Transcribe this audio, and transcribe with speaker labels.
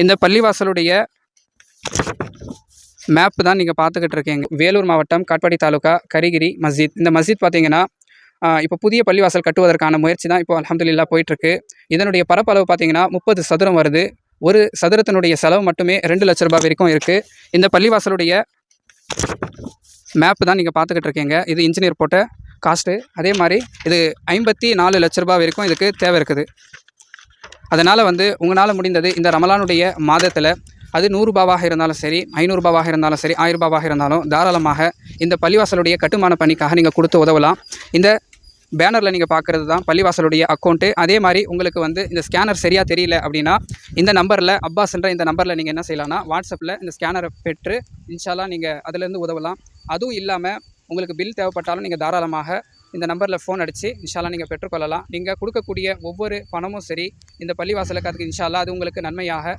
Speaker 1: இந்த பள்ளிவாசலுடைய மேப் தான் நீங்கள் பார்த்துக்கிட்டு இருக்கீங்க. வேலூர் மாவட்டம் காட்பாடி தாலுகா கரிகிரி மஸ்ஜித். இந்த மஸ்ஜித் பார்த்தீங்கன்னா இப்போ புதிய பள்ளிவாசல் கட்டுவதற்கான முயற்சி தான் இப்போ அல்ஹம்துலில்லாஹ் போயிட்டுருக்கு. இதனுடைய பரப்பளவு பார்த்தீங்கன்னா 30 சதுரம் வருது. ஒரு சதுரத்தினுடைய செலவு மட்டுமே 2 லட்ச ரூபாய் வரைக்கும் இருக்குது. இந்த பள்ளிவாசலுடைய மேப் தான் நீங்கள் பார்த்துக்கிட்டு இருக்கீங்க. இது இன்ஜினியர் போட்ட காஸ்ட்டு. அதே மாதிரி இது 54 லட்ச ரூபாய் வரைக்கும் இதுக்கு தேவை இருக்குது. அதனால் உங்களால் முடிந்தது இந்த ரமலானுடைய மாதத்தில் அது 100 ரூபாவாக இருந்தாலும் சரி, 500 ரூபாவாக இருந்தாலும் சரி, 1000 ரூபாவாக இருந்தாலும் தாராளமாக இந்த பள்ளிவாசலுடைய கட்டுமான பணிக்காக நீங்கள் கொடுத்து உதவலாம். இந்த பேனரில் நீங்கள் பார்க்குறது தான் பள்ளிவாசலுடைய அக்கௌண்ட்டு. அதே மாதிரி உங்களுக்கு இந்த ஸ்கேனர் சரியாக தெரியல அப்படின்னா இந்த நம்பரில் அப்பாஸ்ன்ற இந்த நம்பரில் நீங்கள் என்ன செய்யலாம்னா வாட்ஸ்அப்பில் இந்த ஸ்கேனரை பெற்று இன்ஷால்லா நீங்கள் அதிலேருந்து உதவலாம். அதுவும் இல்லாமல் உங்களுக்கு பில் தேவைப்பட்டாலும் நீங்கள் தாராளமாக இந்த நம்பரில் ஃபோன் அடித்து இன்ஷால்லா நீங்கள் பெற்றுக்கொள்ளலாம். நீங்கள் கொடுக்கக்கூடிய ஒவ்வொரு பணமும் சரி இந்த பள்ளிவாசலுக்கு அதுக்கு இன்ஷால்லா அது உங்களுக்கு நன்மையாக